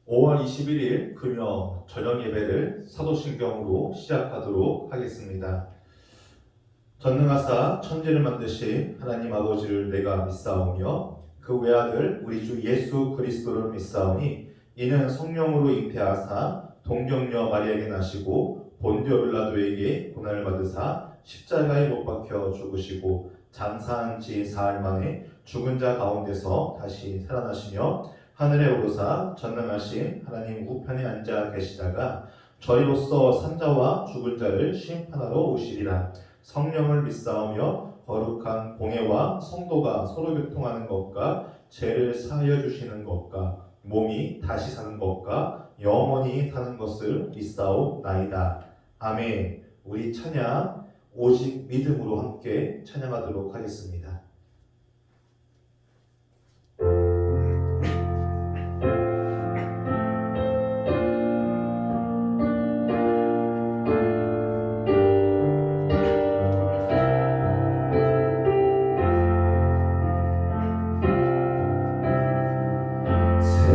5월 21일 금요 저녁 예배를 사도신경으로 시작하도록 하겠습니다. 전능하사 천지를 만드신 하나님 아버지를 내가 믿사오며 그 외아들 우리 주 예수 그리스도를 믿사오니 이는 성령으로 잉태하사 동정녀 마리아에게 나시고 본디오 빌라도에게 고난을 받으사 십자가에 못 박혀 죽으시고 장사한 지 사흘 만에 죽은 자 가운데서 다시 살아나시며 하늘에 오르사 전능하신 하나님 우편에 앉아 계시다가 저희로서 산자와 죽은 자를 심판하러 오시리라. 성령을 믿사오며 거룩한 공예와 성도가 서로 교통하는 것과 죄를 사하여 주시는 것과 몸이 다시 사는 것과 영원히 사는 것을 믿사오나이다. 아멘. 우리 찬양 오직 믿음으로 함께 찬양하도록 하겠습니다.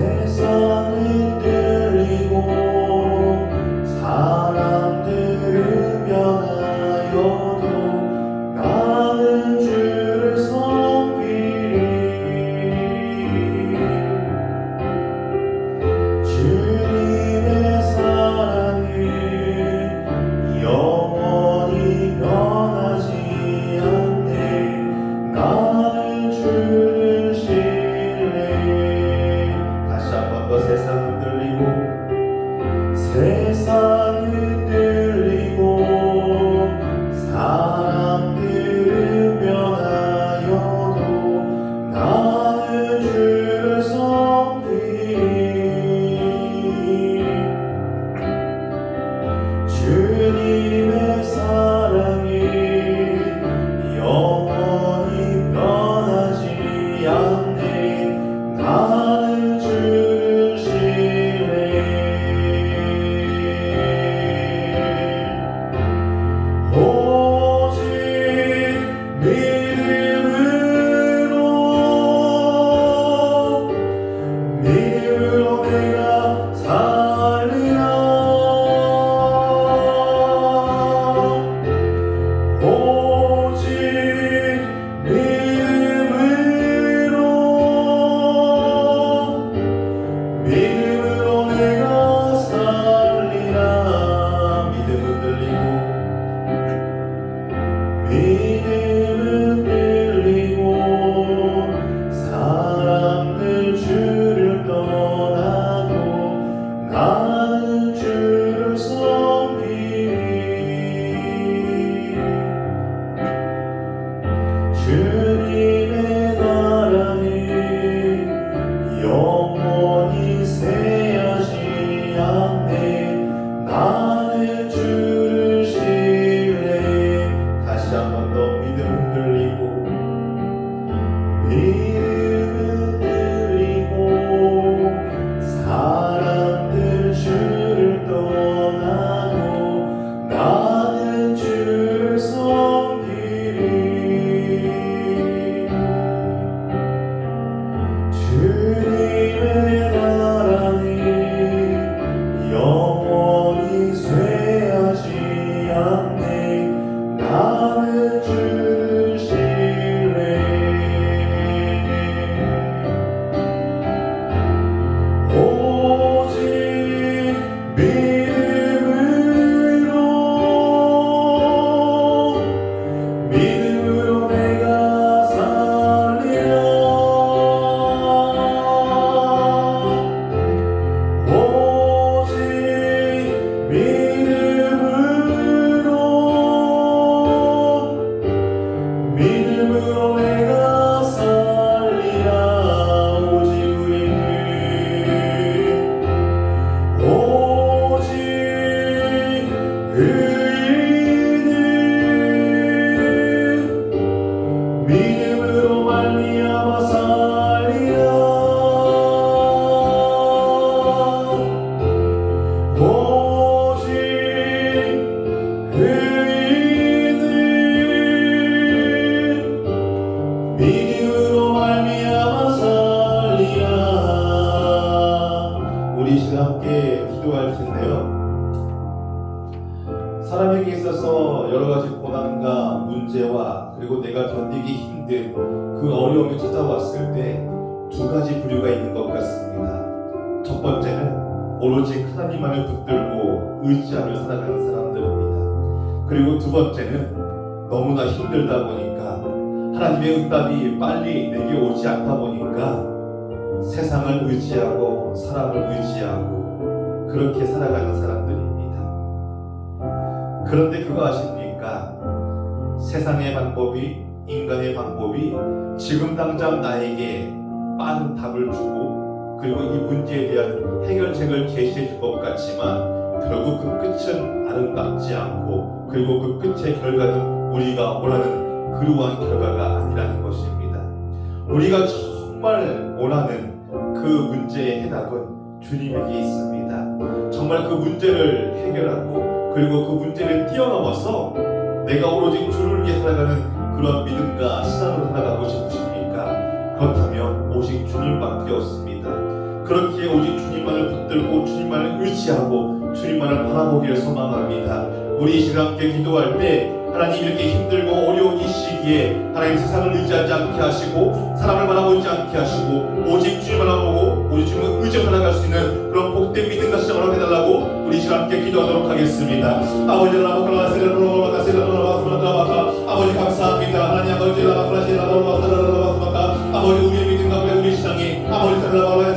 세상은 들리고 사람들은 변하여도 나는 주를 섬기리. 주님의 사랑은 영원히 변하지 않네. 나는 주를 신뢰. 다시 한 번 더 세상은 들리고 세상은 들리고 사람들은 변하여도 나는 주를 섬기리. 주님의 사랑이 영원히 변하지 않네. 나는 주를 신뢰. 오직 믿음으로 내가 살리라. 오직 믿음으로 내가 살리라. 믿음은 들리고 믿음은 들리고 사람들 주를 떠나고 나는 주를 섬기리. 주님의 나라는 영원히 쇠하지 않네. 나는 주를 신뢰. 다시 한 번 더 믿음은 들리고 믿음은 들리고 사람들 주를 떠나고 나는 주를 섬기리. 주님의 나라는 영원히 쇠하지 않네. 나는 주를 신뢰. 오직 믿음으로 내가 살리라. 그리고 내가 견디기 힘든 그 어려움이 찾아왔을 때 두 가지 부류가 있는 것 같습니다. 첫 번째는 오로지 하나님만을 붙들고 의지하며 살아가는 사람들입니다. 그리고 두 번째는 너무나 힘들다 보니까 하나님의 응답이 빨리 내게 오지 않다 보니까 세상을 의지하고 사람을 의지하고 그렇게 살아가는 사람들입니다. 그런데 그거 아십니까? 세상의 방법이, 인간의 방법이 지금 당장 나에게 빠른 답을 주고 그리고 이 문제에 대한 해결책을 제시해 줄 것 같지만 결국 그 끝은 아름답지 않고 그리고 그 끝의 결과는 우리가 원하는 그러한 결과가 아니라는 것입니다. 우리가 정말 원하는 그 문제의 해답은 주님에게 있습니다. 정말 그 문제를 해결하고 그리고 그 문제를 뛰어넘어서 내가 오로지 주를 위해 살아가는 그런 믿음과 신앙으로 살아가고 싶으십니까? 그렇다면 오직 주님밖에 없습니다. 그렇기에 오직 주님만을 붙들고 주님만을 의지하고 주님만을 바라보기를 소망합니다. 우리 이 시간 함께 기도할 때 하나님 이렇게 힘들고 어려운 이 시기에 하나님 세상을 의지하지 않게 하시고 사람을 바라보지 않게 하시고 오직 주님만 바라보고 오직 주님을 의지하며 살아갈 수 있는 그런 복된 믿음과 시작을 해달라고 우리 이 시간 함께 기도하도록 하겠습니다. 아버지 아버지 감사합니다. 하나님 아버지 아버지 우리의 믿음과 우리 신앙이 아버지 아버지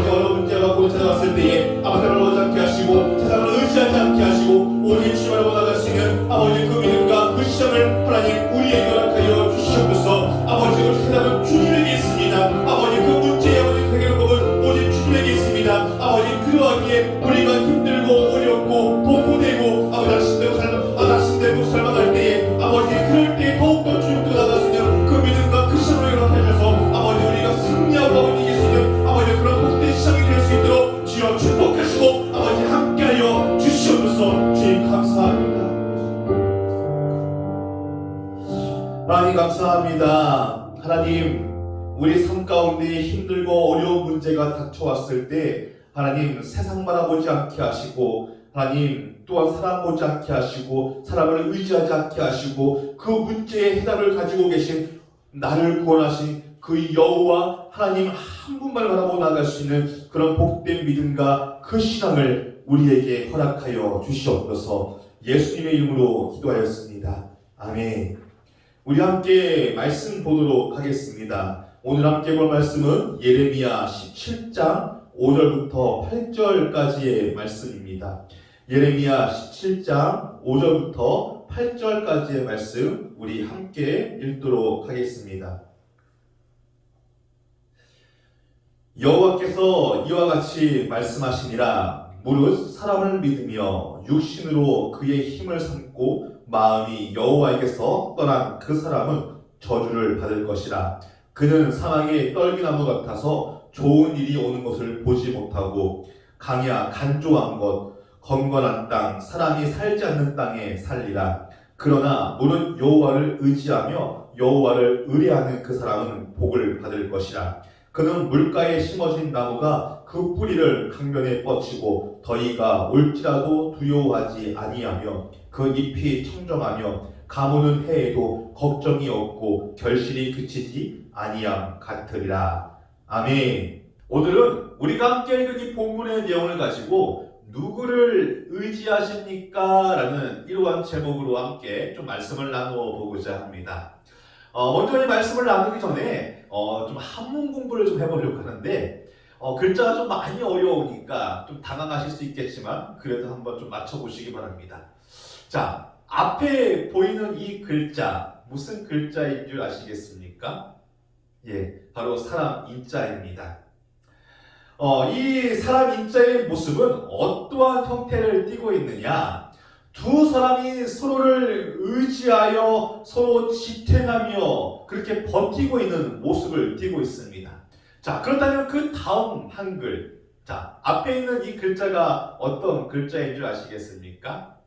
어려운 문제와 고민 찾아왔을 때에 아버지를 오지 않게 하시고 세상을 의지하지 않게 하시고 오직 주님을 원하갈 수 있는 아버지 그 믿음과 그 시험을 하나님 우리에게 허락하여 주시옵소서. 아버지 그 해답은 주님에게 있습니다. 아버지 그 문제의 아버지 해결법은 오직 주님에게 있습니다. 아버지 그러하기에 우리가 힘들고 어렵고 도포되고 아버지 낙심되고 절망할 때에 아버지 그럴 때에 더욱더 주님께 나갈 수 있는 그 믿음과 그 시험을 허락해 주셔서 아버지 우리가 승리하고 이길 수 있는 아버지 그런 복된 시작이 될 수 있도록 주여 축복하시고 아버지 함께하여 주시옵소서. 주님 감사합니다. 하나님 감사합니다. 하나님 우리 삶 가운데 힘들고 어려운 문제가 닥쳐왔을 때 하나님 세상 바라보지 않게 하시고 하나님 또한 사람 보지 않게 하시고 사람을 의지하지 않게 하시고 그 문제의 해답을 가지고 계신 나를 구원하신 그 여호와 하나님 한 분만 바라보고 나아갈 수 있는 그런 복된 믿음과 그 신앙을 우리에게 허락하여 주시옵소서. 예수님의 이름으로 기도하였습니다. 아멘. 우리 함께 말씀 보도록 하겠습니다. 오늘 함께 볼 말씀은 예레미야 17장 5절부터 8절까지의 말씀입니다. 예레미야 17장 5절부터 8절까지의 말씀 우리 함께 읽도록 하겠습니다. 여호와께서 이와 같이 말씀하시니라. 무릇 사람을 믿으며 육신으로 그의 힘을 삼고 마음이 여호와에게서 떠난 그 사람은 저주를 받을 것이라. 그는 사막의 떨기나무 같아서 좋은 일이 오는 것을 보지 못하고 강야 간조한 것 건건한 땅 사람이 살지 않는 땅에 살리라. 그러나 무릇 여호와를 의지하며 여호와를 의뢰하는 그 사람은 복을 받을 것이라. 그는 물가에 심어진 나무가 그 뿌리를 강변에 뻗치고 더위가 올지라도 두려워하지 아니하며 그 잎이 청정하며 가무는 해에도 걱정이 없고 결실이 그치지 아니함 같으리라. 아멘. 오늘은 우리가 함께 읽은 이 본문의 내용을 가지고 누구를 의지하십니까? 라는 이러한 제목으로 함께 좀 말씀을 나누어 보고자 합니다. 먼저 이 말씀을 나누기 전에 좀 한문 공부를 좀 해보려고 하는데 글자가 좀 많이 어려우니까 좀 당황하실 수 있겠지만 그래도 한번 좀 맞춰보시기 바랍니다. 자, 앞에 보이는 이 글자 무슨 글자인 줄 아시겠습니까? 예, 바로 사람 인자입니다. 이 사람 인자의 모습은 어떠한 형태를 띠고 있느냐? 두 사람이 서로를 의지하여 서로 지탱하며 그렇게 버티고 있는 모습을 띠고 있습니다. 자, 그렇다면 그 다음 한글, 자, 앞에 있는 이 글자가 어떤 글자인 줄 아시겠습니까?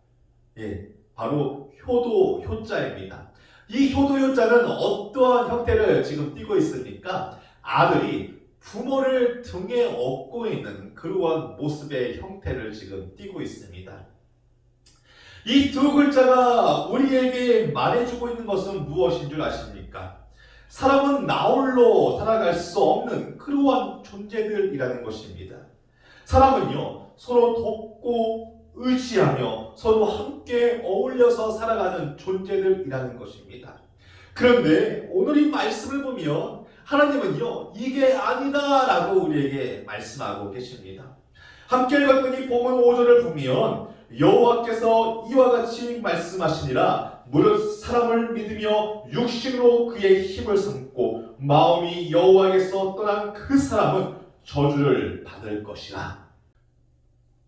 예, 바로 효도 효자입니다. 이 효도 효자는 어떠한 형태를 지금 띠고 있습니까? 아들이 부모를 등에 업고 있는 그러한 모습의 형태를 지금 띠고 있습니다. 이 두 글자가 우리에게 말해주고 있는 것은 무엇인 줄 아십니까? 사람은 나홀로 살아갈 수 없는 그러한 존재들이라는 것입니다. 사람은요, 서로 돕고 의지하며 서로 함께 어울려서 살아가는 존재들이라는 것입니다. 그런데 오늘 이 말씀을 보면 하나님은요, 이게 아니다라고 우리에게 말씀하고 계십니다. 함께 읽었던 이 본문 5절을 보면 여호와께서 이와 같이 말씀하시니라. 무릇 사람을 믿으며 육신으로 그의 힘을 삼고 마음이 여호와에게서 떠난 그 사람은 저주를 받을 것이라.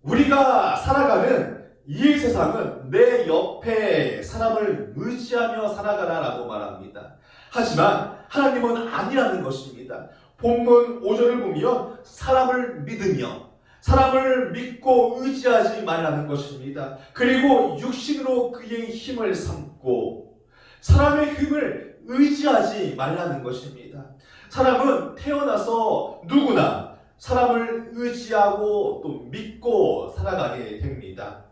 우리가 살아가는 이 세상은 내 옆에 사람을 의지하며 살아가라라고 말합니다. 하지만 하나님은 아니라는 것입니다. 본문 5절을 보면 사람을 믿으며 사람을 믿고 의지하지 말라는 것입니다. 그리고 육신으로 그의 힘을 삼고 사람의 힘을 의지하지 말라는 것입니다. 사람은 태어나서 누구나 사람을 의지하고 또 믿고 살아가게 됩니다.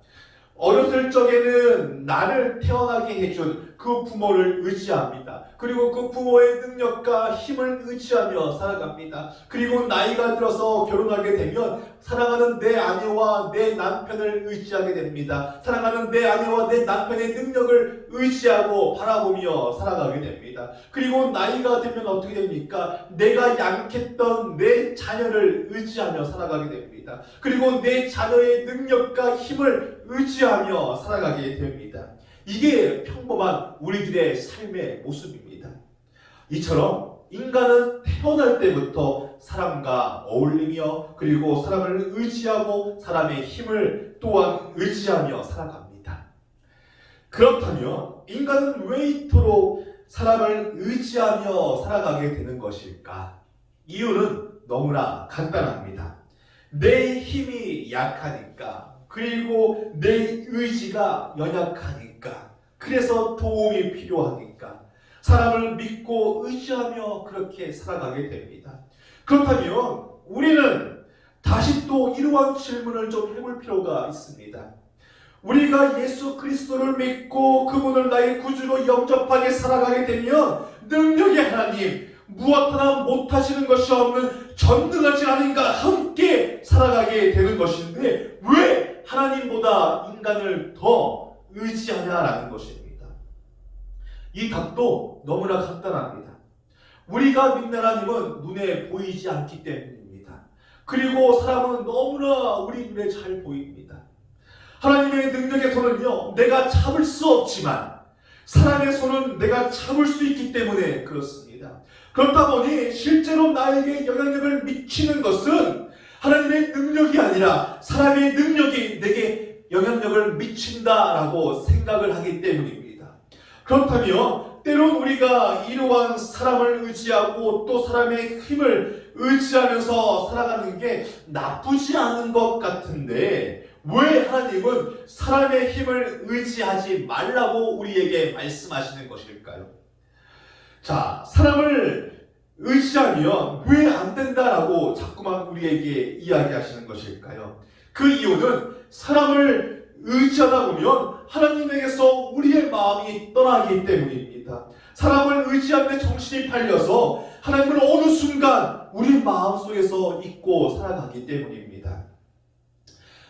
어렸을 적에는 나를 태어나게 해준 그 부모를 의지합니다. 그리고 그 부모의 능력과 힘을 의지하며 살아갑니다. 그리고 나이가 들어서 결혼하게 되면 사랑하는 내 아내와 내 남편을 의지하게 됩니다. 사랑하는 내 아내와 내 남편의 능력을 의지하고 바라보며 살아가게 됩니다. 그리고 나이가 되면 어떻게 됩니까? 내가 양육했던 내 자녀를 의지하며 살아가게 됩니다. 그리고 내 자녀의 능력과 힘을 의지하며 살아가게 됩니다. 이게 평범한 우리들의 삶의 모습입니다. 이처럼 인간은 태어날 때부터 사람과 어울리며 그리고 사람을 의지하고 사람의 힘을 또한 의지하며 살아갑니다. 그렇다면 인간은 왜 이토록 사람을 의지하며 살아가게 되는 것일까? 이유는 너무나 간단합니다. 내 힘이 약하니까, 그리고 내 의지가 연약하니까, 그래서 도움이 필요하니까 사람을 믿고 의지하며 그렇게 살아가게 됩니다. 그렇다면 우리는 다시 또 이러한 질문을 좀 해볼 필요가 있습니다. 우리가 예수 그리스도를 믿고 그분을 나의 구주로 영접하게 살아가게 되면 능력의 하나님, 무엇 하나 못하시는 것이 없는 전능하신 하나님과 함께 살아가게 되는 것인데 왜 하나님보다 인간을 더 의지하냐라는 것입니다. 이 답도 너무나 간단합니다. 우리가 믿는 하나님은 눈에 보이지 않기 때문입니다. 그리고 사람은 너무나 우리 눈에 잘 보입니다. 하나님의 능력의 손은요, 내가 잡을 수 없지만 사람의 손은 내가 잡을 수 있기 때문에 그렇습니다. 그렇다 보니 실제로 나에게 영향력을 미치는 것은 하나님의 능력이 아니라 사람의 능력이 내게 영향력을 미친다라고 생각을 하기 때문입니다. 그렇다면 때론 우리가 이러한 사람을 의지하고 또 사람의 힘을 의지하면서 살아가는 게 나쁘지 않은 것 같은데 왜 하나님은 사람의 힘을 의지하지 말라고 우리에게 말씀하시는 것일까요? 자, 사람을 의지하면 왜 안 된다라고 자꾸만 우리에게 이야기하시는 것일까요? 그 이유는 사람을 의지하다 보면 하나님에게서 우리의 마음이 떠나기 때문입니다. 사람을 의지하는데 정신이 팔려서 하나님을 어느 순간 우리 마음속에서 잊고 살아가기 때문입니다.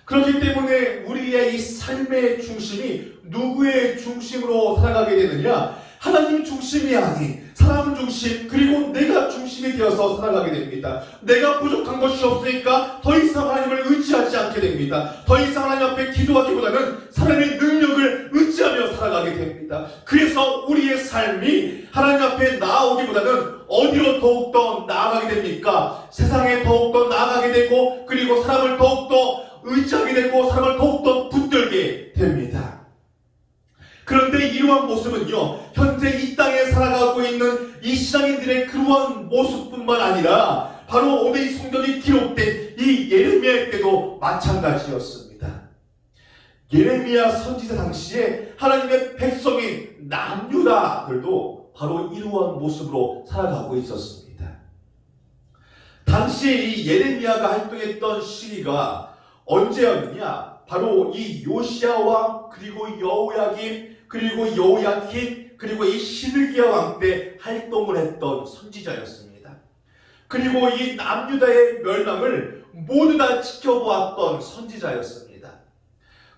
그렇기 때문에 우리의 이 삶의 중심이 누구의 중심으로 살아가게 되느냐? 하나님 중심이 아닌 사람 중심, 그리고 내가 중심이 되어서 살아가게 됩니다. 내가 부족한 것이 없으니까 더 이상 하나님을 의지하지 않게 됩니다. 더 이상 하나님 앞에 기도하기보다는 사람의 능력을 의지하며 살아가게 됩니다. 그래서 우리의 삶이 하나님 앞에 나아오기보다는 어디로 더욱더 나아가게 됩니까? 세상에 더욱더 나아가게 되고, 그리고 사람을 더욱더 의지하게 되고, 사람을 더욱더 붙들게 됩니다. 그런데 이러한 모습은요, 현재 이 땅에 살아가고 있는 이 신앙인들의 그러한 모습뿐만 아니라 바로 오늘 이 성경이 기록된 이 예레미야 때도 마찬가지였습니다. 예레미야 선지자 당시에 하나님의 백성인 남유다들도 바로 이러한 모습으로 살아가고 있었습니다. 당시에 이 예레미야가 활동했던 시기가 언제였느냐? 바로 이 요시야 왕, 그리고 여호야김, 그리고 여호야킨, 그리고 이 시드기야 왕 때 활동을 했던 선지자였습니다. 그리고 이 남유다의 멸망을 모두 다 지켜보았던 선지자였습니다.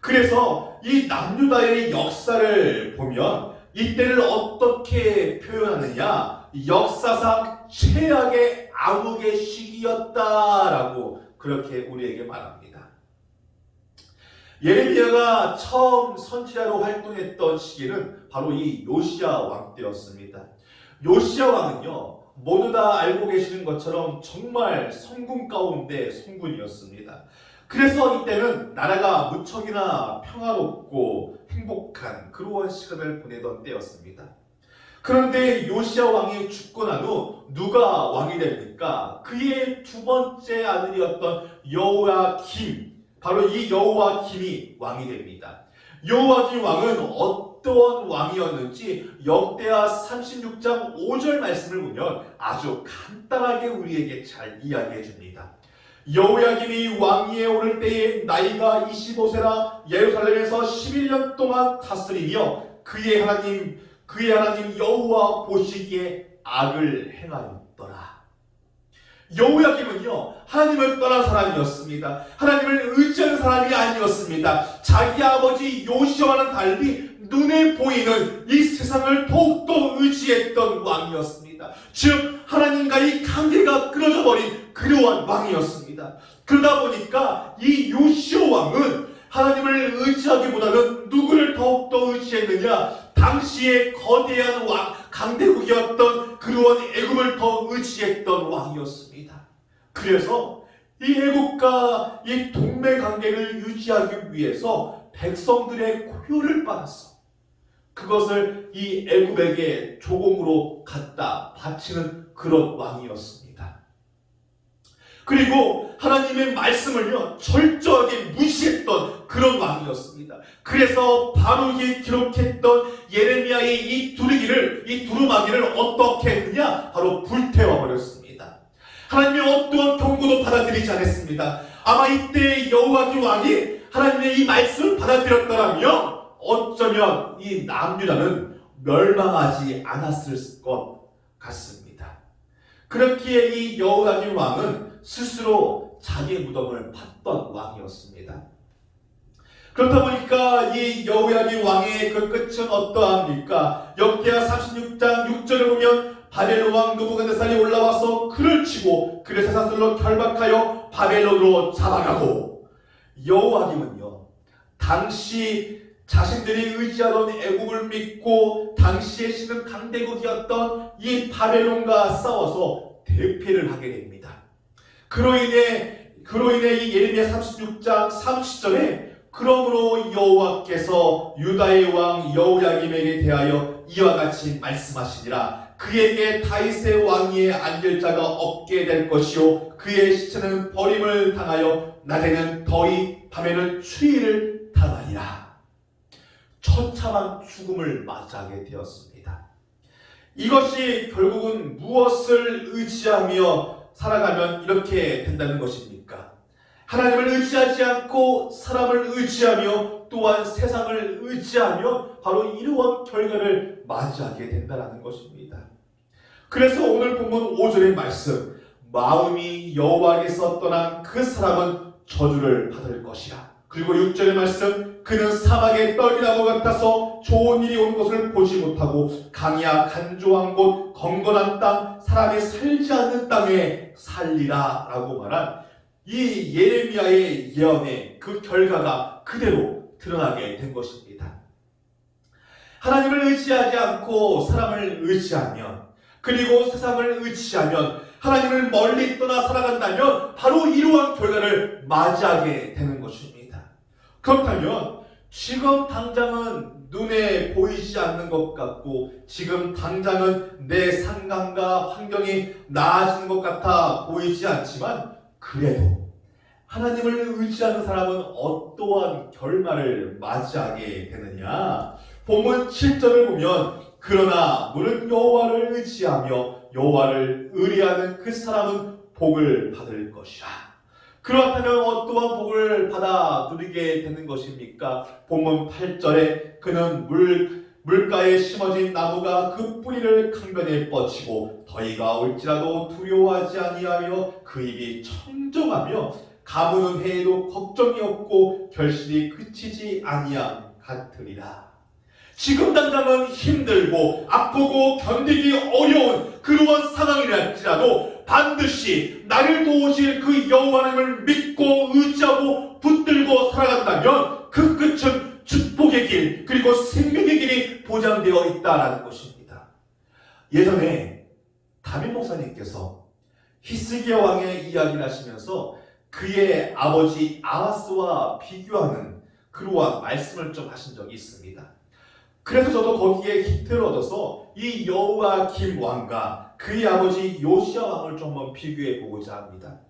그래서 이 남유다의 역사를 보면 이때를 어떻게 표현하느냐, 역사상 최악의 암흑의 시기였다라고 그렇게 우리에게 말합니다. 예레미야가 처음 선지자로 활동했던 시기는 바로 이 요시야 왕 때였습니다. 요시야 왕은요, 모두 다 알고 계시는 것처럼 정말 성군 가운데 성군이었습니다. 그래서 이때는 나라가 무척이나 평화롭고 행복한 그러한 시간을 보내던 때였습니다. 그런데 요시야 왕이 죽고 난 후 누가 왕이 됩니까? 그의 두 번째 아들이었던 여호야김, 바로 이 여호야김이 왕이 됩니다. 여호야김 왕은 어떠한 왕이었는지 역대하 36장 5절 말씀을 보면 아주 간단하게 우리에게 잘 이야기해 줍니다. 여호야김이 왕위에 오를 때에 나이가 25세라 예루살렘에서 11년 동안 다스리며 그의 하나님 여호와 보시기에 악을 행하였더라. 여호야김은요, 하나님을 떠난 사람이었습니다. 하나님을 의지하는 사람이 아니었습니다. 자기 아버지 요시야와는 달리 눈에 보이는 이 세상을 더욱더 의지했던 왕이었습니다. 즉 하나님과의 관계가 끊어져 버린 그러한 왕이었습니다. 그러다 보니까 이 요시야 왕은 하나님을 의지하기보다는 누구를 더욱더 의지했느냐, 당시의 거대한 왕, 강대국이었던 그러한 애굽을 더 의지했던 왕이었습니다. 그래서 이 애굽과 이 동맹 관계를 유지하기 위해서 백성들의 고요를 받아서 그것을 이 애굽에게 조공으로 갖다 바치는 그런 왕이었습니다. 그리고 하나님의 말씀을요, 철저하게 무시했던 그런 왕이었습니다. 그래서 바룩이 기록했던 예레미야의 이 두루마기를 어떻게 했느냐, 바로 불태워 버렸습니다. 하나님의 어떠한 경고도 받아들이지 않았습니다. 아마 이때 여호야김 왕이 하나님의 이 말씀을 받아들였더라면 어쩌면 이 남유다는 멸망하지 않았을 것 같습니다. 그렇기에 이 여호야김 왕은 스스로 자기의 무덤을 팠던 왕이었습니다. 그렇다 보니까 이 여호야김 왕의 그 끝은 어떠합니까? 역대하 36장 6절을 보면 바벨론 왕 느부갓네살이 올라와서 그를 치고 그를 쇠사슬로 결박하여 바벨론으로 잡아가고, 여호야김은요, 당시 자신들이 의지하던 애굽을 믿고 당시의 신은 강대국이었던 이 바벨론과 싸워서 대패를 하게 됩니다. 그로 인해 이 예레미야 36장 30절에 그러므로 여호와께서 유다의 왕 여호야김에게 대하여 이와 같이 말씀하시니라. 그에게 다윗의 왕위에 앉을 자가 없게 될 것이요 그의 시체는 버림을 당하여 낮에는 더위 밤에는 추위를 당하리라. 처참한 죽음을 맞이하게 되었습니다. 이것이 결국은 무엇을 의지하며 살아가면 이렇게 된다는 것입니까? 하나님을 의지하지 않고 사람을 의지하며 또한 세상을 의지하며 바로 이러한 결과를 맞이하게 된다는 것입니다. 그래서 오늘 본문 5절의 말씀, 마음이 여호와께서 떠난 그 사람은 저주를 받을 것이라. 그리고 6절의 말씀, 그는 사막의 떡이나무 같아서 좋은 일이 온 것을 보지 못하고 강이야 간조한 곳 건건한 땅 사람이 살지 않는 땅에 살리라 라고 말한 이 예레미야의 예언의 그 결과가 그대로 드러나게 된 것입니다. 하나님을 의지하지 않고 사람을 의지하면, 그리고 세상을 의지하면, 하나님을 멀리 떠나 살아간다면 바로 이러한 결과를 맞이하게 되는 것입니다. 그렇다면 지금 당장은 눈에 보이지 않는 것 같고 지금 당장은 내 상황과 환경이 나아지는 것 같아 보이지 않지만, 그래도 하나님을 의지하는 사람은 어떠한 결말을 맞이하게 되느냐? 본문 7절을 보면 그러나 무릇 여호와를 의지하며 여호와를 의뢰하는 그 사람은 복을 받을 것이라. 그렇다면 어떠한 복을 받아 누리게 되는 것입니까? 본문 8절에 그는 물가에 심어진 나무가 그 뿌리를 강변에 뻗치고 더위가 올지라도 두려워하지 아니하며 그 입이 청정하며 가무는 해에도 걱정이 없고 결실이 그치지 아니함 같으리라. 지금 당장은 힘들고 아프고 견디기 어려운 그러한 상황이랄지라도 반드시 나를 도우실 그 여호와 하나님을 믿고 의지하고 붙들고 살아간다면 그 끝은 축복의 길 그리고 생명의 길이 보장되어 있다는 것입니다. 예전에 다윗 목사님께서 히스기야 왕의 이야기를 하시면서 그의 아버지 아하스와 비교하는 그러한 말씀을 좀 하신 적이 있습니다. 그래서 저도 거기에 힌트를 얻어서 이 여호야김 왕과 그의 아버지 요시야 왕을 좀 한번 비교해 보고자 합니다.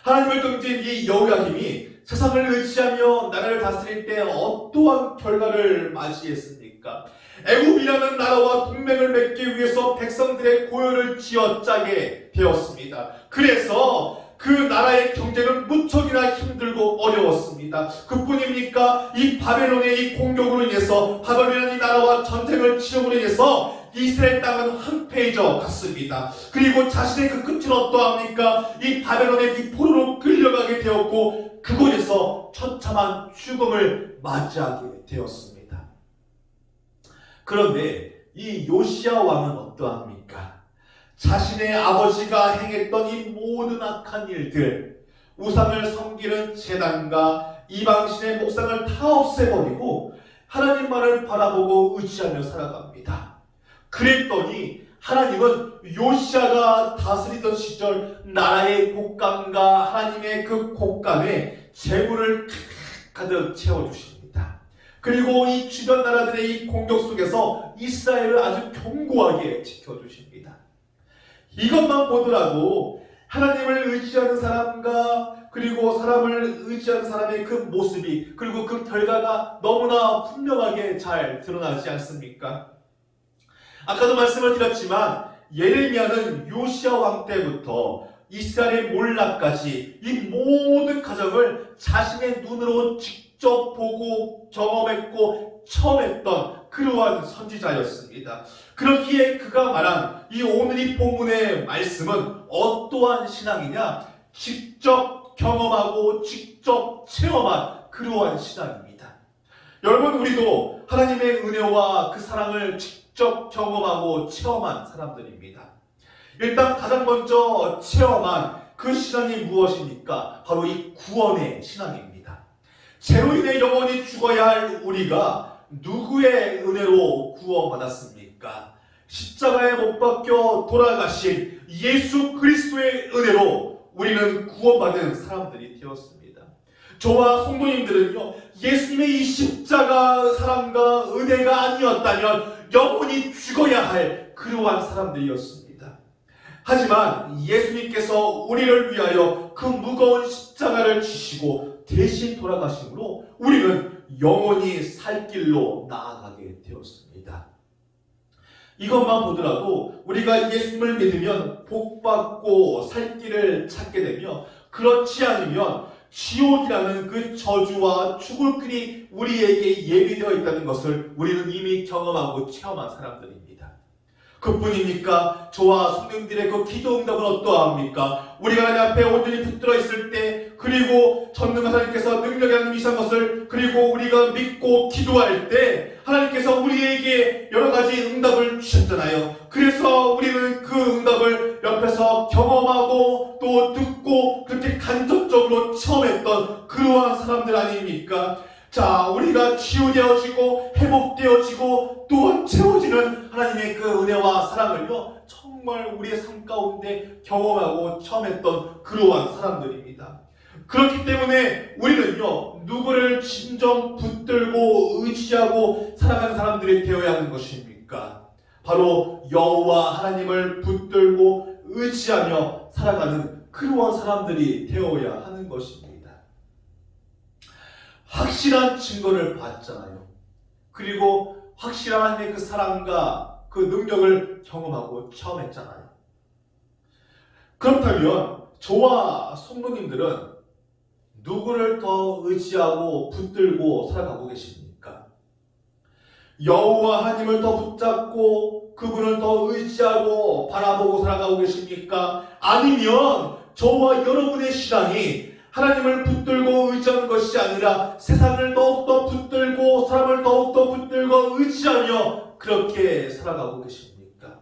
하나님을 등진 이 여호야김이 세상을 의지하며 나라를 다스릴 때 어떠한 결과를 맞이했습니까? 애굽이라는 나라와 동맹을 맺기 위해서 백성들의 고열을 쥐어짜게 되었습니다. 그래서 그 나라의 경제는 무척이나 힘들고 어려웠습니다. 그뿐입니까? 이 바벨론의 이 공격으로 인해서 바벨론이 나라와 전쟁을 치름으로 인해서 이스라엘 땅은 황폐해져 갔습니다. 그리고 자신의 그 끝은 어떠합니까? 이 바벨론의 이 포로로 끌려가게 되었고 그곳에서 처참한 죽음을 맞이하게 되었습니다. 그런데 이 요시야 왕은 어떠합니까? 자신의 아버지가 행했던 이 모든 악한 일들, 우상을 섬기는 제단과 이방신의 목상을 다 없애버리고 하나님만을 바라보고 의지하며 살아갑니다. 그랬더니 하나님은 요시야가 다스리던 시절 나라의 곡간과 하나님의 그 곡간에 재물을 가득 채워주십니다. 그리고 이 주변 나라들의 이 공격 속에서 이스라엘을 아주 견고하게 지켜주십니다. 이것만 보더라도 하나님을 의지하는 사람과 그리고 사람을 의지하는 사람의 그 모습이 그리고 그 결과가 너무나 분명하게 잘 드러나지 않습니까? 아까도 말씀을 드렸지만 예레미야는 요시야 왕 때부터 이스라엘의 몰락까지 이 모든 과정을 자신의 눈으로 직접 보고 경험했고 처음 했던 그러한 선지자였습니다. 그렇기에 그가 말한 이 오늘 이 본문의 말씀은 어떠한 신앙이냐? 직접 경험하고 직접 체험한 그러한 신앙입니다. 여러분, 우리도 하나님의 은혜와 그 사랑을 직접 경험하고 체험한 사람들입니다. 일단 가장 먼저 체험한 그 신앙이 무엇입니까? 바로 이 구원의 신앙입니다. 죄로 인해 영원히 죽어야 할 우리가 누구의 은혜로 구원받았습니까? 십자가에 못 박혀 돌아가신 예수 그리스도의 은혜로 우리는 구원받은 사람들이 되었습니다. 저와 성도님들은요, 예수님의 이 십자가 사랑과 은혜가 아니었다면 영원히 죽어야 할 그러한 사람들이었습니다. 하지만 예수님께서 우리를 위하여 그 무거운 십자가를 지시고 대신 돌아가심으로 우리는 영원히 살 길로 나아가게 되었습니다. 이것만 보더라도 우리가 예수님을 믿으면 복받고 살 길을 찾게 되며 그렇지 않으면 지옥이라는 그 저주와 죽을 길이 우리에게 예비되어 있다는 것을 우리는 이미 경험하고 체험한 사람들입니다. 그뿐입니까? 저와 성도님들의 그 기도 응답은 어떠합니까? 우리가 하나님 앞에 온전히 붙들어 있을 때, 그리고 전능한 하나님께서 능력이 하나님 이상 것을, 그리고 우리가 믿고 기도할 때 하나님께서 우리에게 여러 가지 응답을 주셨잖아요. 그래서 우리는 그 응답을 옆에서 경험하고 또 듣고 그렇게 간접적으로 체험했던 그러한 사람들 아닙니까? 자, 우리가 치유되어지고 회복되어지고 또한 채워지는 하나님의 그 은혜와 사랑을요, 정말 우리의 삶 가운데 경험하고 체험했던 그러한 사람들입니다. 그렇기 때문에 우리는요, 누구를 진정 붙들고 의지하고 살아가는 사람들이 되어야 하는 것입니까? 바로 여호와 하나님을 붙들고 의지하며 살아가는 그러한 사람들이 되어야 하는 것입니다. 확실한 증거를 봤잖아요. 그리고 확실한 하나님의 그 사랑과 그 능력을 경험하고 체험했잖아요. 그렇다면 저와 성도님들은 누구를 더 의지하고 붙들고 살아가고 계십니까? 여호와 하나님을 더 붙잡고 그분을 더 의지하고 바라보고 살아가고 계십니까? 아니면 저와 여러분의 신앙이 하나님을 붙들고 의지하는 것이 아니라 세상을 더욱더 붙들고 사람을 더욱더 붙들고 의지하며 그렇게 살아가고 계십니까?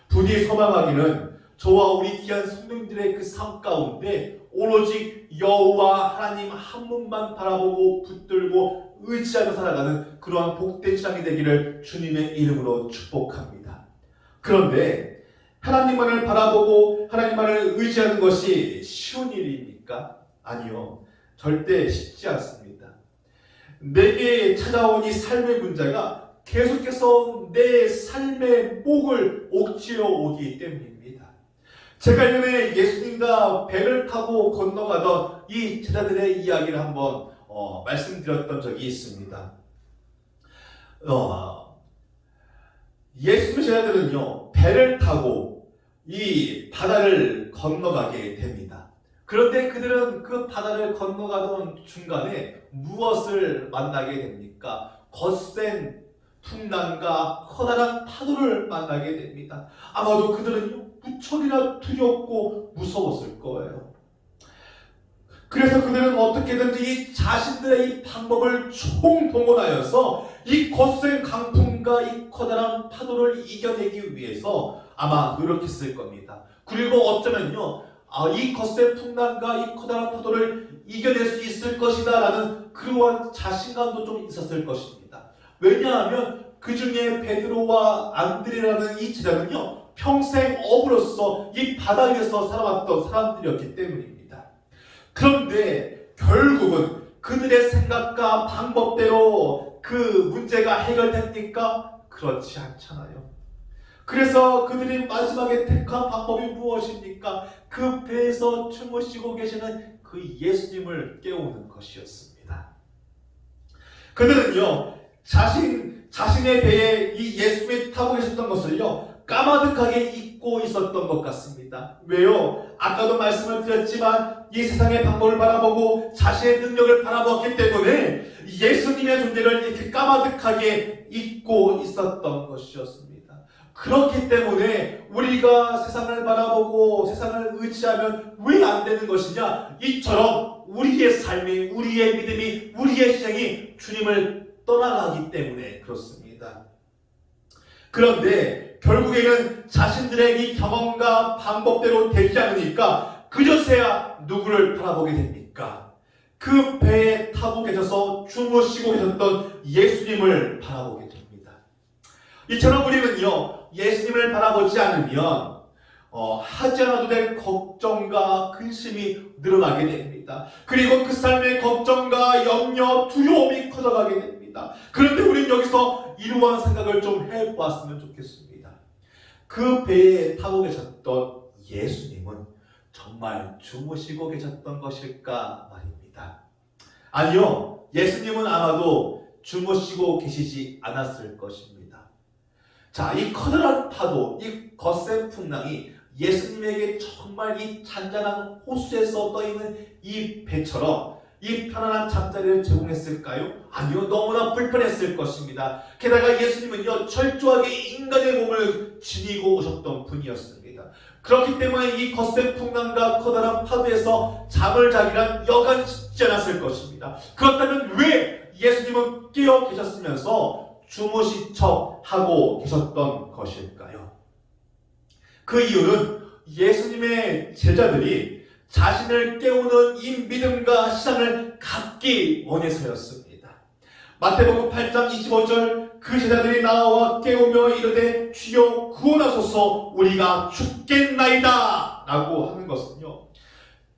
부디 소망하기는 저와 우리 귀한 성도님들의 그 삶 가운데 오로지 여호와 하나님 한 분만 바라보고 붙들고 의지하며 살아가는 그러한 복된 신앙이 되기를 주님의 이름으로 축복합니다. 그런데 하나님만을 바라보고 하나님만을 의지하는 것이 쉬운 일입니까? 아니요. 절대 쉽지 않습니다. 내게 찾아온 이 삶의 문제가 계속해서 내 삶의 목을 옥죄어 오기 때문입니다. 제가 예전에 예수님과 배를 타고 건너가던 이 제자들의 이야기를 한번 말씀드렸던 적이 있습니다. 예수님의 제자들은요, 배를 타고 이 바다를 건너가게 됩니다. 그런데 그들은 그 바다를 건너가던 중간에 무엇을 만나게 됩니까? 거센 풍랑과 커다란 파도를 만나게 됩니다. 아마도 그들은요, 무척이나 두렵고 무서웠을 거예요. 그래서 그들은 어떻게든지 이 자신들의 이 방법을 총동원하여서 이 거센 강풍과 이 커다란 파도를 이겨내기 위해서 아마 노력했을 겁니다. 그리고 어쩌면요, 이 거센 풍랑과 이 커다란 파도를 이겨낼 수 있을 것이다 라는 그러한 자신감도 좀 있었을 것입니다. 왜냐하면 그 중에 베드로와 안드레라는 이 제자는요, 평생 어부로서 이 바다 위에서 살아왔던 사람들이었기 때문입니다. 그런데 결국은 그들의 생각과 방법대로 그 문제가 해결됩니까? 그렇지 않잖아요. 그래서 그들이 마지막에 택한 방법이 무엇입니까? 그 배에서 주무시고 계시는 그 예수님을 깨우는 것이었습니다. 그들은요, 자신의 배에 이 예수님이 타고 계셨던 것을요, 까마득하게 잊고 있었던 것 같습니다. 왜요? 아까도 말씀을 드렸지만 이 세상의 방법을 바라보고 자신의 능력을 바라보았기 때문에 예수님의 존재를 이렇게 까마득하게 잊고 있었던 것이었습니다. 그렇기 때문에 우리가 세상을 바라보고 세상을 의지하면 왜 안 되는 것이냐? 이처럼 우리의 삶이, 우리의 믿음이, 우리의 신앙이 주님을 떠나가기 때문에 그렇습니다. 그런데 결국에는 자신들의 이 경험과 방법대로 되지 않으니까 그저서야 누구를 바라보게 됩니까? 그 배에 타고 계셔서 주무시고 계셨던 예수님을 바라보게 됩니다. 이처럼 우리는요, 예수님을 바라보지 않으면 하지 않아도 될 걱정과 근심이 늘어나게 됩니다. 그리고 그 삶의 걱정과 염려, 두려움이 커져가게 됩니다. 그런데 우리는 여기서 이러한 생각을 좀 해보았으면 좋겠습니다. 그 배에 타고 계셨던 예수님은 정말 주무시고 계셨던 것일까 말입니다. 아니요, 예수님은 아마도 주무시고 계시지 않았을 것입니다. 자, 이 커다란 파도, 이 거센 풍랑이 예수님에게 정말 이 잔잔한 호수에서 떠있는 이 배처럼 이 편안한 잠자리를 제공했을까요? 아니요, 너무나 불편했을 것입니다. 게다가 예수님은요, 철저하게 인간의 몸을 지니고 오셨던 분이었습니다. 그렇기 때문에 이 거센 풍랑과 커다란 파도에서 잠을 자기란 여간 쉽지 않았을 것입니다. 그렇다면 왜 예수님은 깨어 계셨으면서 주무신 척 하고 계셨던 것일까요? 그 이유는 예수님의 제자들이 자신을 깨우는 이 믿음과 신앙을 갖기 원해서였습니다. 마태복음 8장 25절, 그 제자들이 나와 깨우며 이르되 주여 구원하소서 우리가 죽겠나이다 라고 하는 것은요,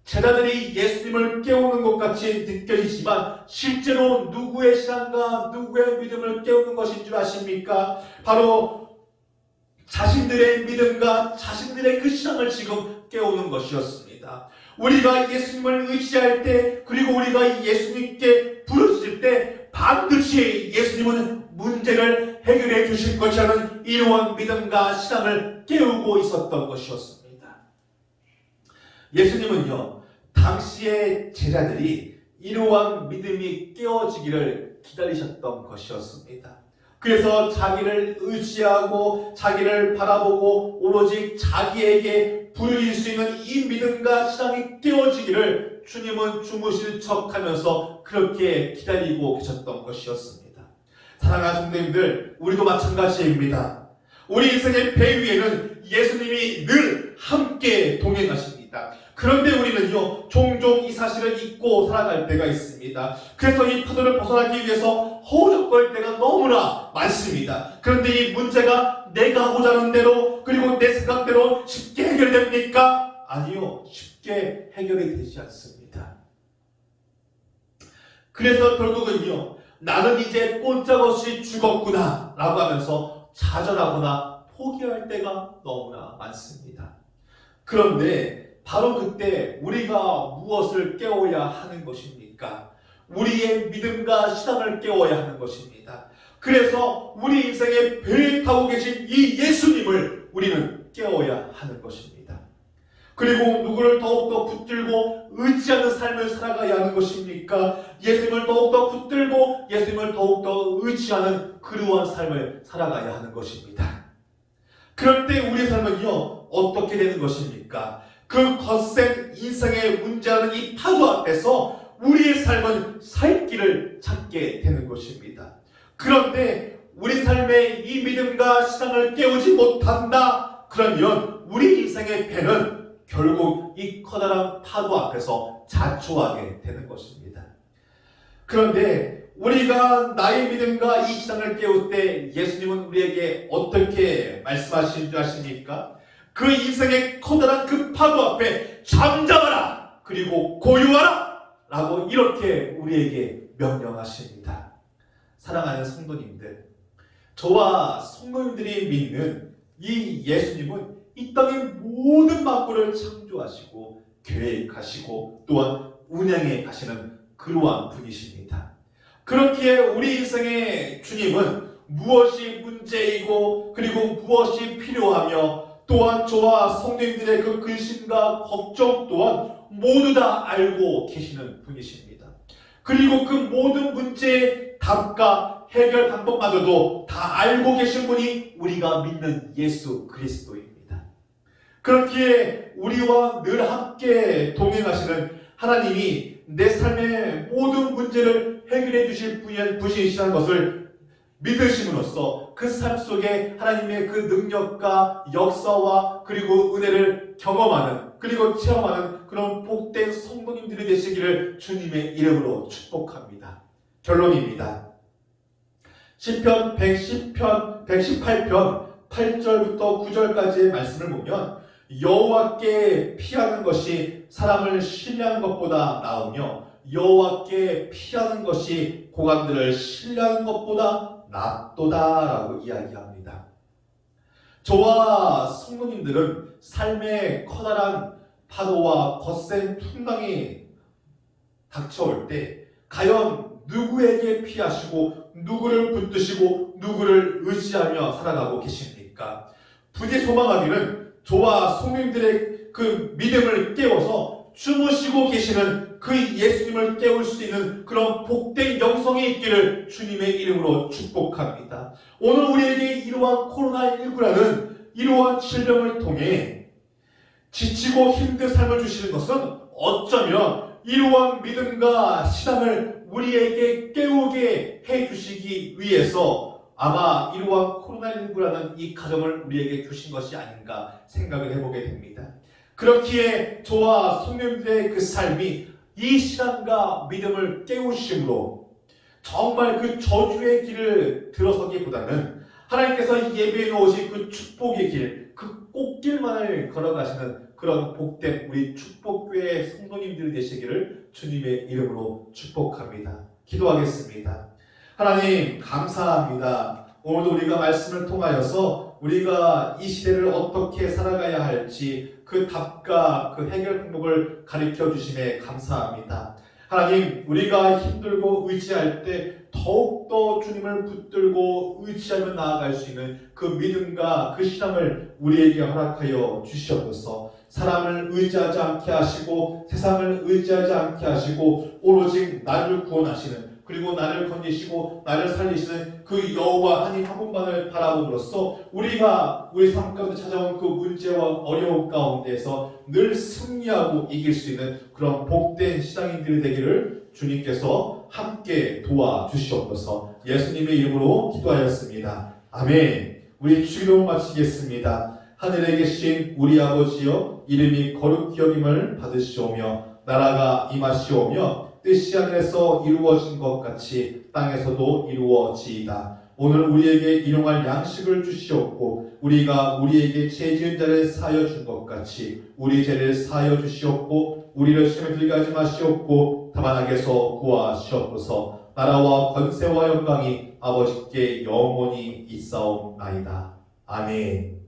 제자들이 예수님을 깨우는 것 같이 느껴지지만 실제로 누구의 신앙과 누구의 믿음을 깨우는 것인 줄 아십니까? 바로 자신들의 믿음과 자신들의 그 신앙을 지금 깨우는 것이었습니다. 우리가 예수님을 의지할 때, 그리고 우리가 예수님께 부르짖을 때 반드시 예수님은 문제를 해결해 주실 것이라는 이러한 믿음과 신앙을 깨우고 있었던 것이었습니다. 예수님은요, 당시의 제자들이 이러한 믿음이 깨어지기를 기다리셨던 것이었습니다. 그래서 자기를 의지하고 자기를 바라보고 오로지 자기에게 부르실 수 있는 이 믿음과 신앙이 깨어지기를 주님은 주무실 척하면서 그렇게 기다리고 계셨던 것이었습니다. 사랑하는 성도님들, 우리도 마찬가지입니다. 우리 인생의 배 위에는 예수님이 늘 함께 동행하십니다. 그런데 우리는요, 종종 이 사실을 잊고 살아갈 때가 있습니다. 그래서 이 파도를 벗어나기 위해서 허우적거릴 때가 너무나 많습니다. 그런데 이 문제가 내가 하고자 하는 대로, 그리고 내 생각대로 쉽게 해결됩니까? 아니요, 쉽게 해결이 되지 않습니다. 그래서 결국은요, 나는 이제 꼼짝없이 죽었구나 라고 하면서 좌절하거나 포기할 때가 너무나 많습니다. 그런데 바로 그때 우리가 무엇을 깨워야 하는 것입니까? 우리의 믿음과 신앙을 깨워야 하는 것입니다. 그래서 우리 인생의 배에 타고 계신 이 예수님을 우리는 깨워야 하는 것입니다. 그리고 누구를 더욱더 붙들고 의지하는 삶을 살아가야 하는 것입니까? 예수님을 더욱더 붙들고 예수님을 더욱더 의지하는 그러한 삶을 살아가야 하는 것입니다. 그럴 때 우리의 삶은요, 어떻게 되는 것입니까? 그 거센 인생의 문제하는 이 파도 앞에서 우리의 삶은 살 길을 찾게 되는 것입니다. 그런데 우리 삶의 이 믿음과 신앙을 깨우지 못한다? 그러면 우리 인생의 배는 결국 이 커다란 파도 앞에서 자초하게 되는 것입니다. 그런데 우리가 나의 믿음과 이 신앙을 깨울 때 예수님은 우리에게 어떻게 말씀하시는 줄 아십니까? 그 인생의 커다란 그 파도 앞에 잠잠하라! 그리고 고요하라! 라고 이렇게 우리에게 명령하십니다. 사랑하는 성도님들, 저와 성도님들이 믿는 이 예수님은 이 땅의 모든 만물을 창조하시고 계획하시고 또한 운행해 가시는 그러한 분이십니다. 그렇기에 우리 인생의 주님은 무엇이 문제이고 그리고 무엇이 필요하며 또한 저와 성도님들의 그 근심과 걱정 또한 모두 다 알고 계시는 분이십니다. 그리고 그 모든 문제의 답과 해결 방법마저도 다 알고 계신 분이 우리가 믿는 예수 그리스도입니다. 그렇기에 우리와 늘 함께 동행하시는 하나님이 내 삶의 모든 문제를 해결해 주실 분이시라는 것을 믿으심으로써 그 삶 속에 하나님의 그 능력과 역사와 그리고 은혜를 경험하는 그리고 체험하는 그런 복된 성도님들이 되시기를 주님의 이름으로 축복합니다. 결론입니다. 시편 118편 8절부터 9절까지의 말씀을 보면 여호와께 피하는 것이 사람을 신뢰하는 것보다 나으며 여호와께 피하는 것이 고관들을 신뢰하는 것보다 낫도다라고 이야기합니다. 저와 성도님들은 삶의 커다란 파도와 거센 풍랑이 닥쳐올 때 과연 누구에게 피하시고 누구를 붙드시고 누구를 의지하며 살아가고 계십니까? 부디 소망하기는 저와 성도님들의 그 믿음을 깨워서 주무시고 계시는 그 예수님을 깨울 수 있는 그런 복된 영성이 있기를 주님의 이름으로 축복합니다. 오늘 우리에게 이러한 코로나19라는 이러한 질병을 통해 지치고 힘든 삶을 주시는 것은 어쩌면 이러한 믿음과 신앙을 우리에게 깨우게 해주시기 위해서 아마 이러한 코로나19라는 이 가정을 우리에게 주신 것이 아닌가 생각을 해보게 됩니다. 그렇기에 저와 성도님들의 그 삶이 이 신앙과 믿음을 깨우심으로 정말 그 저주의 길을 들어서기보다는 하나님께서 예비해 놓으신 그 축복의 길, 그 꽃길만을 걸어가시는 그런 복된 우리 축복교회 성도님들이 되시기를 주님의 이름으로 축복합니다. 기도하겠습니다. 하나님 감사합니다. 오늘도 우리가 말씀을 통하여서 우리가 이 시대를 어떻게 살아가야 할지 그 답과 그 해결 방법을 가르쳐 주심에 감사합니다. 하나님, 우리가 힘들고 의지할 때 더욱더 주님을 붙들고 의지하며 나아갈 수 있는 그 믿음과 그 신앙을 우리에게 허락하여 주시옵소서. 사람을 의지하지 않게 하시고 세상을 의지하지 않게 하시고 오로지 나를 구원하시는, 그리고 나를 건지시고 나를 살리시는 그 여호와 하나님 한 분만을 바라봄으로써 우리가 우리 삶 가운데 찾아온 그 문제와 어려움 가운데서 늘 승리하고 이길 수 있는 그런 복된 신앙인들이 되기를 주님께서 함께 도와주시옵소서. 예수님의 이름으로 기도하였습니다. 아멘. 우리 주기도를 마치겠습니다. 하늘에 계신 우리 아버지여, 이름이 거룩히 여김을 받으시오며 나라가 임하시오며 뜻이 하늘에서 이루어진 것 같이 땅에서도 이루어지이다. 오늘 우리에게 일용할 양식을 주시옵고 우리가 우리에게 죄 지은 자를 사하여 준 것 같이 우리 죄를 사하여 주시옵고 우리를 시험에 들게 하지 마시옵고 다만 악에서 구하시옵소서. 나라와 권세와 영광이 아버지께 영원히 있사옵나이다. 아멘.